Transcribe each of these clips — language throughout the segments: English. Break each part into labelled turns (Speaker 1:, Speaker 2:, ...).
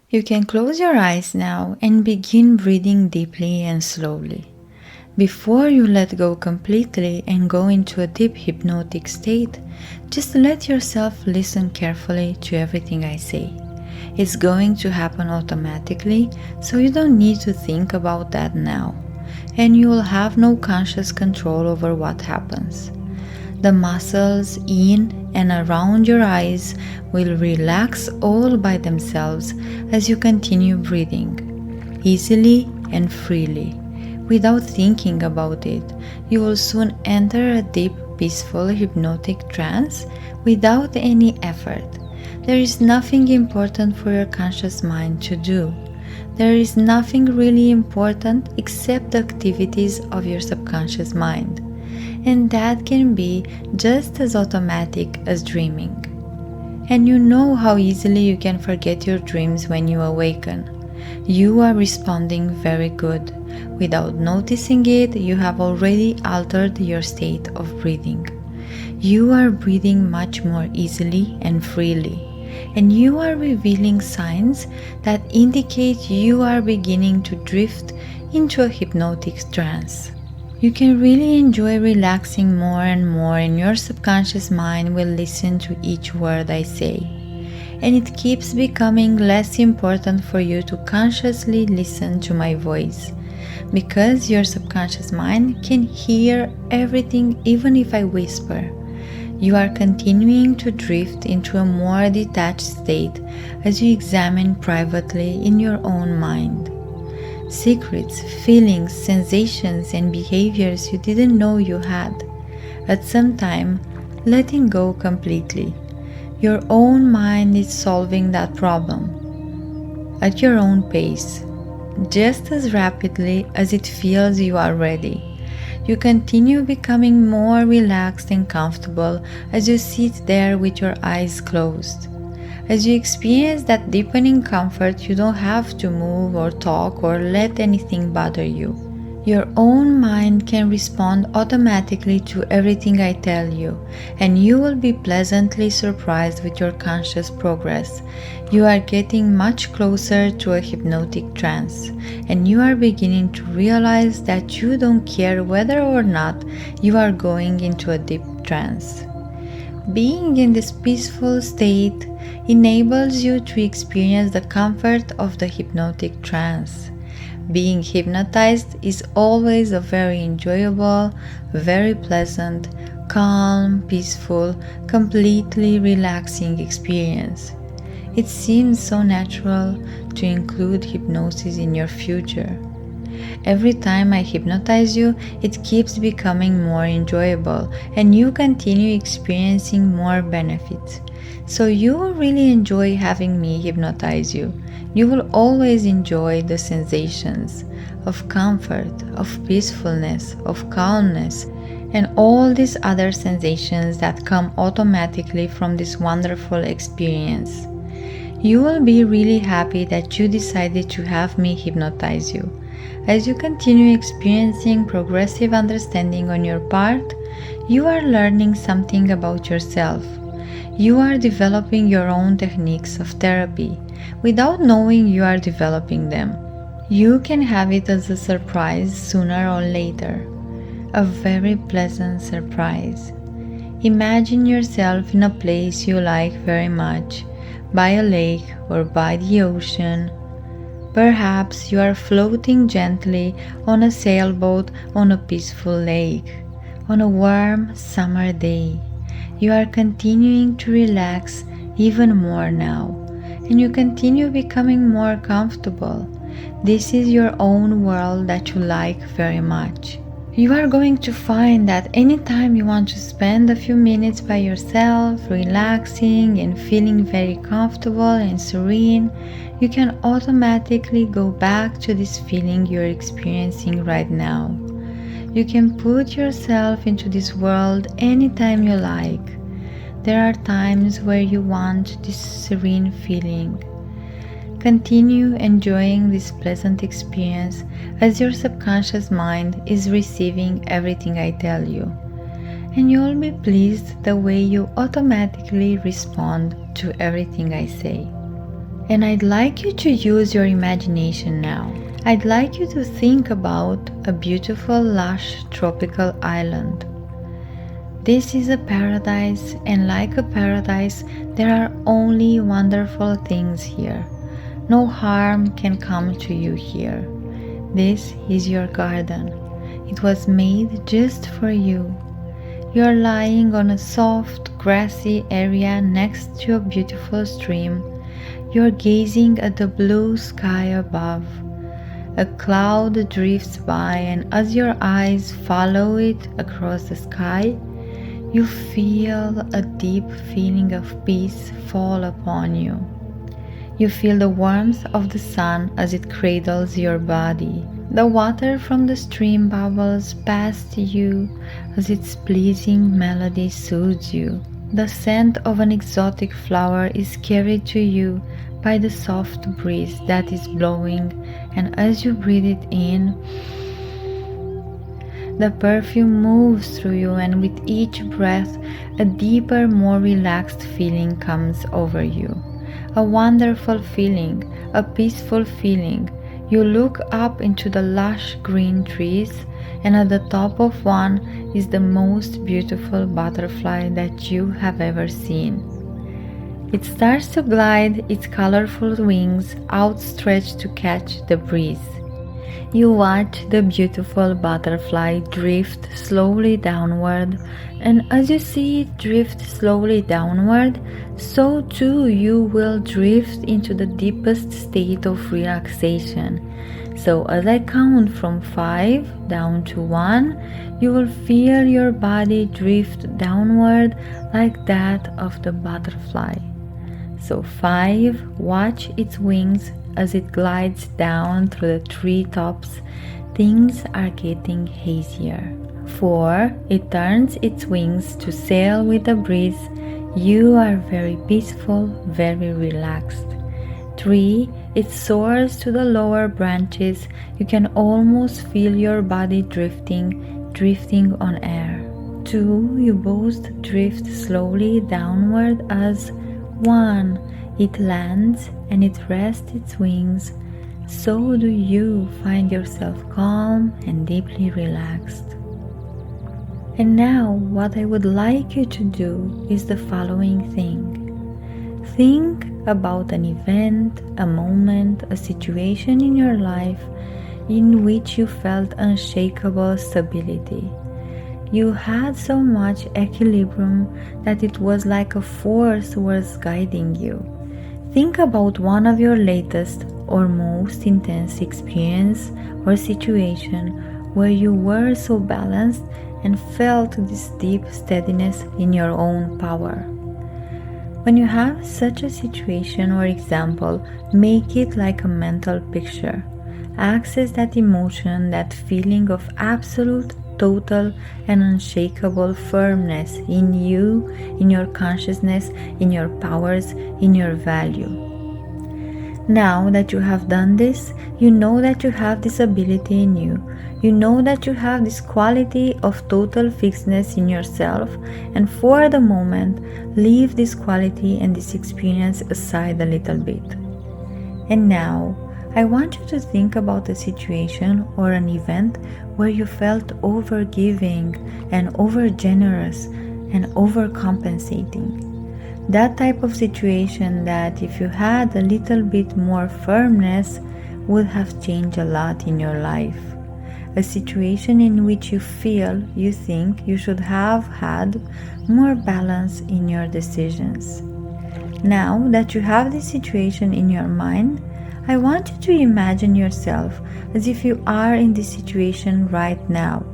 Speaker 1: You can close your eyes now and begin breathing deeply and slowly. Before you let go completely and go into a deep hypnotic state, just let yourself listen carefully to everything I say. It's going to happen automatically, so you don't need to think about that now, and you will have no conscious control over what happens. The muscles in and around your eyes will relax all by themselves as you continue breathing, easily and freely. Without thinking about it, you will soon enter a deep, peaceful, hypnotic trance without any effort. There is nothing important for your conscious mind to do. There is nothing really important except the activities of your subconscious mind. And that can be just as automatic as dreaming. And you know how easily you can forget your dreams when you awaken. You are responding very good. Without noticing it, you have already altered your state of breathing. You are breathing much more easily and freely, and you are revealing signs that indicate you are beginning to drift into a hypnotic trance. You can really enjoy relaxing more and more, and your subconscious mind will listen to each word I say. And it keeps becoming less important for you to consciously listen to my voice, because your subconscious mind can hear everything even if I whisper. You are continuing to drift into a more detached state as you examine privately in your own mind. Secrets, feelings, sensations, and behaviors you didn't know you had. At some time, letting go completely. Your own mind is solving that problem at your own pace, just as rapidly as it feels you are ready. You continue becoming more relaxed and comfortable as you sit there with your eyes closed. As you experience that deepening comfort, you don't have to move or talk or let anything bother you. Your own mind can respond automatically to everything I tell you, and you will be pleasantly surprised with your conscious progress. You are getting much closer to a hypnotic trance, and you are beginning to realize that you don't care whether or not you are going into a deep trance. Being in this peaceful state enables you to experience the comfort of the hypnotic trance. Being hypnotized is always a very enjoyable, very pleasant, calm, peaceful, completely relaxing experience. It seems so natural to include hypnosis in your future. Every time I hypnotize you, it keeps becoming more enjoyable, and you continue experiencing more benefits. So you will really enjoy having me hypnotize you. You will always enjoy the sensations of comfort, of peacefulness, of calmness, and all these other sensations that come automatically from this wonderful experience. You will be really happy that you decided to have me hypnotize you. As you continue experiencing progressive understanding on your part, you are learning something about yourself. You are developing your own techniques of therapy without knowing you are developing them. You can have it as a surprise sooner or later, a very pleasant surprise. Imagine yourself in a place you like very much, by a lake or by the ocean. Perhaps you are floating gently on a sailboat on a peaceful lake, on a warm summer day. You are continuing to relax even more now, and you continue becoming more comfortable. This is your own world that you like very much. You are going to find that anytime you want to spend a few minutes by yourself, relaxing and feeling very comfortable and serene, you can automatically go back to this feeling you're experiencing right now. You can put yourself into this world anytime you like. There are times where you want this serene feeling. Continue enjoying this pleasant experience as your subconscious mind is receiving everything I tell you, and you'll be pleased the way you automatically respond to everything I say. And I'd like you to use your imagination now. I'd like you to think about a beautiful, lush, tropical island. This is a paradise, and like a paradise, there are only wonderful things here. No harm can come to you here. This is your garden. It was made just for you. You're lying on a soft, grassy area next to a beautiful stream. You're gazing at the blue sky above. A cloud drifts by, and as your eyes follow it across the sky, you feel a deep feeling of peace fall upon you. You feel the warmth of the sun as it cradles your body. The water from the stream bubbles past you as its pleasing melody soothes you. The scent of an exotic flower is carried to you by the soft breeze that is blowing, and as you breathe it in, the perfume moves through you, and with each breath, a deeper, more relaxed feeling comes over you. A wonderful feeling, a peaceful feeling. You look up into the lush green trees, and at the top of one is the most beautiful butterfly that you have ever seen. It starts to glide, its colorful wings outstretched to catch the breeze. You watch the beautiful butterfly drift slowly downward, and as you see it drift slowly downward, so too you will drift into the deepest state of relaxation. So as I count from 5 down to 1, you will feel your body drift downward like that of the butterfly. So 5, watch its wings as it glides down through the treetops. Things are getting hazier. 4, it turns its wings to sail with the breeze. You are very peaceful, very relaxed. 3, it soars to the lower branches. You can almost feel your body drifting on air. 2, you both drift slowly downward as 1, it lands and it rests its wings. So do you find yourself calm and deeply relaxed. And now what I would like you to do is the following thing. Think about an event, a moment, a situation in your life in which you felt unshakable stability. You had so much equilibrium that it was like a force was guiding you. Think about one of your latest or most intense experience or situation where you were so balanced and felt this deep steadiness in your own power. When you have such a situation or example, make it like a mental picture. Access that emotion, that feeling of absolute, total and unshakable firmness in you, in your consciousness, in your powers, in your value. Now that you have done this, you know that you have this ability in you. You know that you have this quality of total fixedness in yourself, and for the moment, leave this quality and this experience aside a little bit. And now, I want you to think about a situation or an event where you felt overgiving and overgenerous and overcompensating. That type of situation that if you had a little bit more firmness would have changed a lot in your life. A situation in which you think you should have had more balance in your decisions. Now that you have this situation in your mind, I want you to imagine yourself as if you are in this situation right now,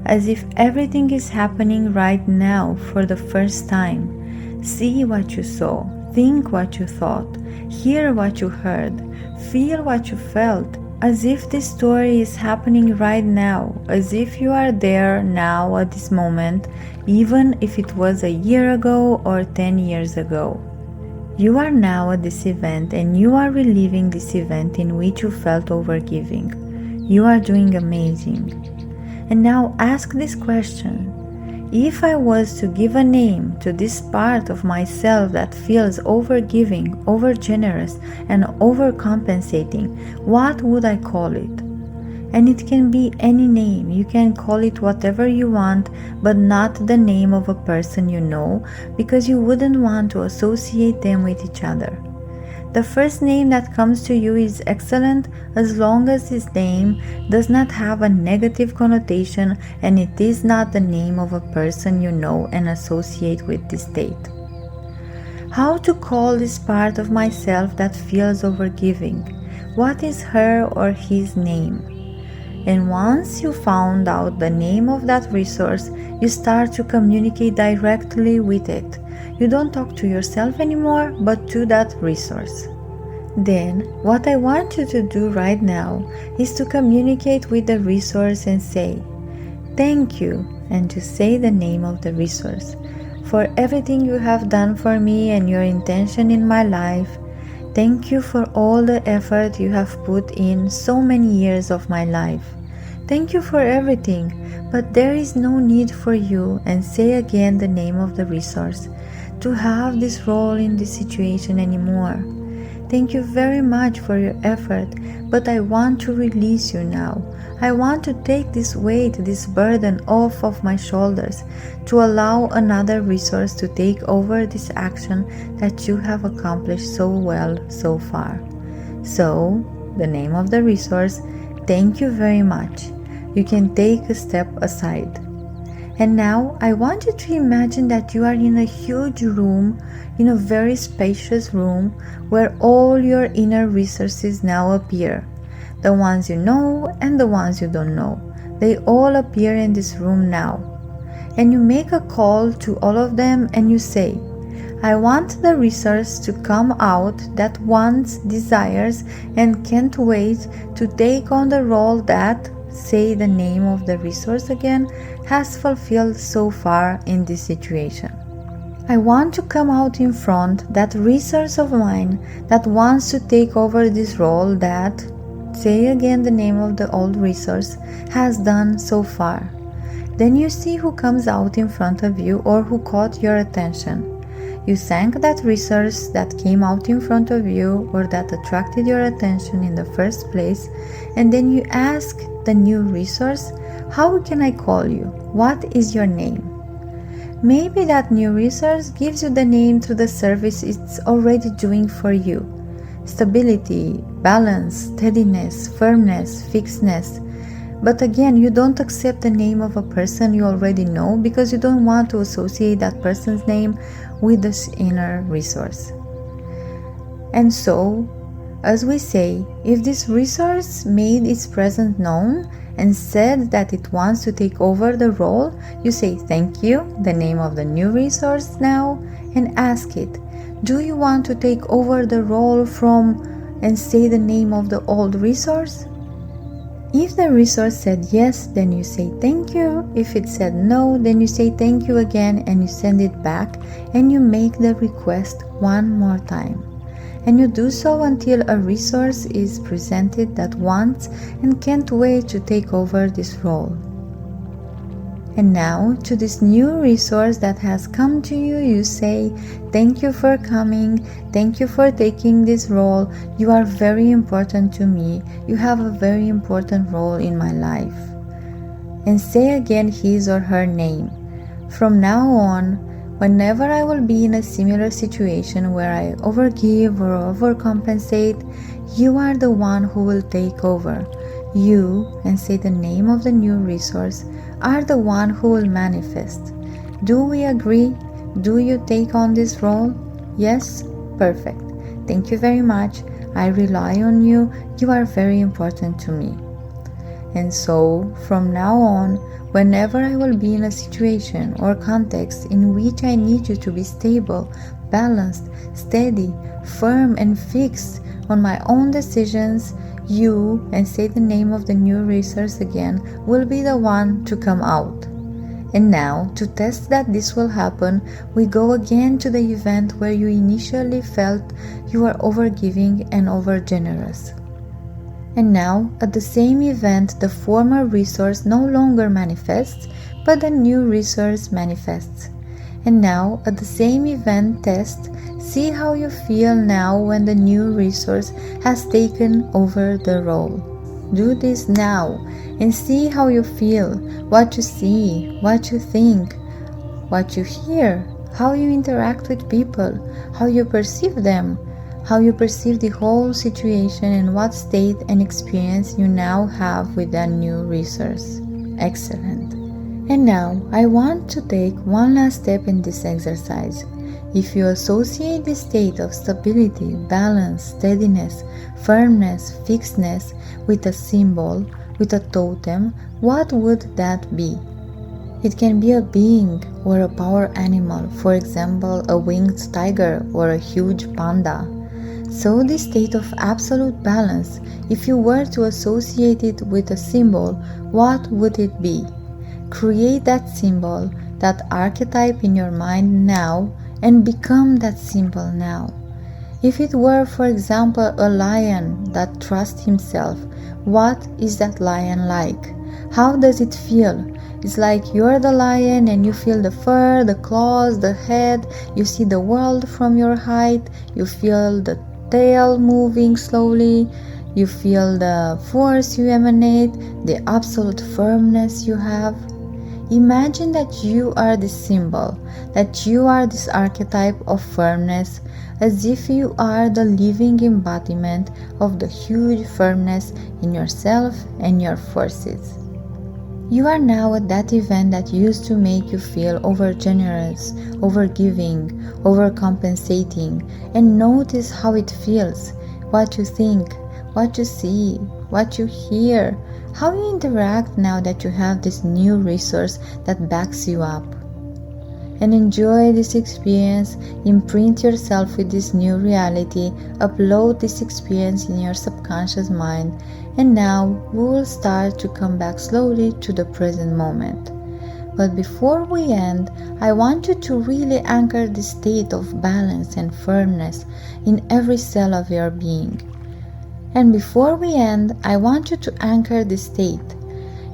Speaker 1: as if everything is happening right now for the first time. See what you saw, think what you thought, hear what you heard, feel what you felt, as if this story is happening right now, as if you are there now at this moment, even if it was a year ago or 10 years ago. You are now at this event and you are reliving this event in which you felt overgiving. You are doing amazing. And now ask this question. If I was to give a name to this part of myself that feels overgiving, overgenerous, and overcompensating, what would I call it? And it can be any name. You can call it whatever you want, but not the name of a person you know, because you wouldn't want to associate them with each other. The first name that comes to you is excellent as long as his name does not have a negative connotation and it is not the name of a person you know and associate with this state. How to call this part of myself that feels overgiving? What is her or his name? And once you found out the name of that resource, you start to communicate directly with it. You don't talk to yourself anymore, but to that resource. Then, what I want you to do right now is to communicate with the resource and say, "Thank you," and to say the name of the resource, "for everything you have done for me and your intention in my life. Thank you for all the effort you have put in so many years of my life. Thank you for everything, but there is no need for you," and say again the name of the resource, "to have this role in this situation anymore. Thank you very much for your effort, but I want to release you now. I want to take this weight, this burden off of my shoulders, to allow another resource to take over this action that you have accomplished so well so far." So, the name of the resource, "Thank you very much." You can take a step aside. And now I want you to imagine that you are in a huge room, in a very spacious room, where all your inner resources now appear. The ones you know and the ones you don't know. They all appear in this room now. And you make a call to all of them and you say, "I want the resource to come out that wants, desires, and can't wait to take on the role that," say the name of the resource again, "has fulfilled so far in this situation. I want to come out in front, that resource of mine that wants to take over this role that," say again the name of the old resource, "has done so far." Then you see who comes out in front of you or who caught your attention. You thank that resource that came out in front of you or that attracted your attention in the first place, and then you ask the new resource, "How can I call you? What is your name?" Maybe that new resource gives you the name through the service it's already doing for you. Stability, balance, steadiness, firmness, fixedness. But again, you don't accept the name of a person you already know because you don't want to associate that person's name with this inner resource. And so, as we say, if this resource made its presence known and said that it wants to take over the role, you say "Thank you," the name of the new resource now, and ask it, "Do you want to take over the role from," and say the name of the old resource? If the resource said yes, then you say "Thank you." If it said no, then you say "Thank you" again and you send it back and you make the request one more time. And you do so until a resource is presented that wants and can't wait to take over this role. And now, to this new resource that has come to you, you say, "Thank you for coming. Thank you for taking this role. You are very important to me. You have a very important role in my life." And say again his or her name. From now on, whenever I will be in a similar situation where I overgive or overcompensate, you are the one who will take over. You, and say the name of the new resource, are the one who will manifest. Do we agree? Do you take on this role? Yes? Perfect. Thank you very much. I rely on you. You are very important to me. And so, from now on, whenever I will be in a situation or context in which I need you to be stable, balanced, steady, firm, and fixed on my own decisions, you, and say the name of the new resource again, will be the one to come out. And now, to test that this will happen, we go again to the event where you initially felt you are overgiving and overgenerous. And now, at the same event, the former resource no longer manifests, but the new resource manifests. And now, at the same event test, see how you feel now when the new resource has taken over the role. Do this now and see how you feel, what you see, what you think, what you hear, how you interact with people, how you perceive them, how you perceive the whole situation, and what state and experience you now have with that new resource. Excellent. And now I want to take one last step in this exercise. If you associate this state of stability, balance, steadiness, firmness, fixedness with a symbol, with a totem, what would that be? It can be a being or a power animal, for example, a winged tiger or a huge panda. So this state of absolute balance, if you were to associate it with a symbol, what would it be? Create that symbol, that archetype in your mind now, and become that symbol now. If it were, for example, a lion that trusts himself, what is that lion like? How does it feel? It's like you're the lion and you feel the fur, the claws, the head, you see the world from your height, you feel the tail moving slowly, you feel the force you emanate, the absolute firmness you have. Imagine that you are this symbol, that you are this archetype of firmness, as if you are the living embodiment of the huge firmness in yourself and your forces. You are now at that event that used to make you feel overgenerous, overgiving, overcompensating, and notice how it feels, what you think, what you see, what you hear, how you interact now that you have this new resource that backs you up. And enjoy this experience, imprint yourself with this new reality, upload this experience in your subconscious mind, and now we will start to come back slowly to the present moment. But before we end, I want you to really anchor this state of balance and firmness in every cell of your being. And before we end, I want you to anchor this state.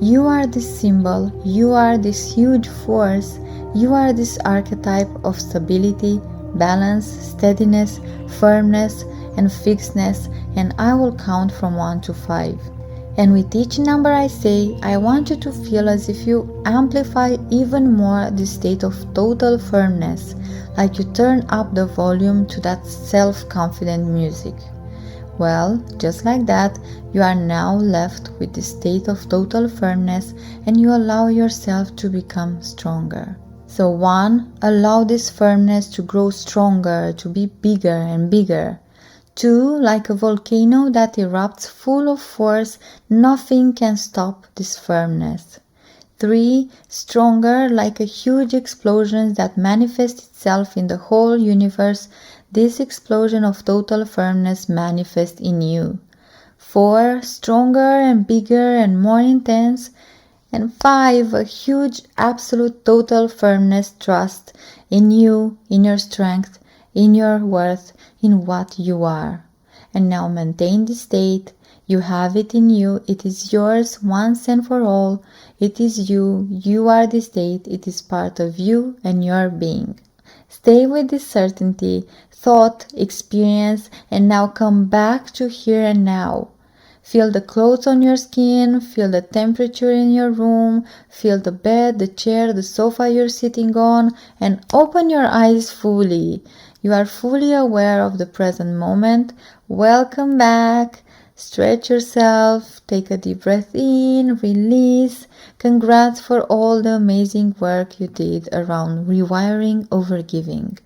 Speaker 1: You are this symbol, you are this huge force, you are this archetype of stability, balance, steadiness, firmness, and fixedness, and I will count from 1 to 5. And with each number I say, I want you to feel as if you amplify even more this state of total firmness, like you turn up the volume to that self-confident music. Well, just like that, you are now left with this state of total firmness, and you allow yourself to become stronger. So 1, allow this firmness to grow stronger, to be bigger and bigger. 2, like a volcano that erupts full of force, nothing can stop this firmness. 3, stronger, like a huge explosion that manifests itself in the whole universe. This explosion of total firmness manifests in you. 4, stronger and bigger and more intense. And 5, a huge, absolute, total firmness, trust in you, in your strength, in your worth, in what you are. And now maintain this state. You have it in you. It is yours once and for all. It is you. You are this state. It is part of you and your being. Stay with this certainty, thought, experience, and now come back to here and now. Feel the clothes on your skin, feel the temperature in your room, feel the bed, the chair, the sofa you're sitting on, and open your eyes fully. You are fully aware of the present moment. Welcome back. Stretch yourself, take a deep breath in, release. Congrats for all the amazing work you did around rewiring overgiving.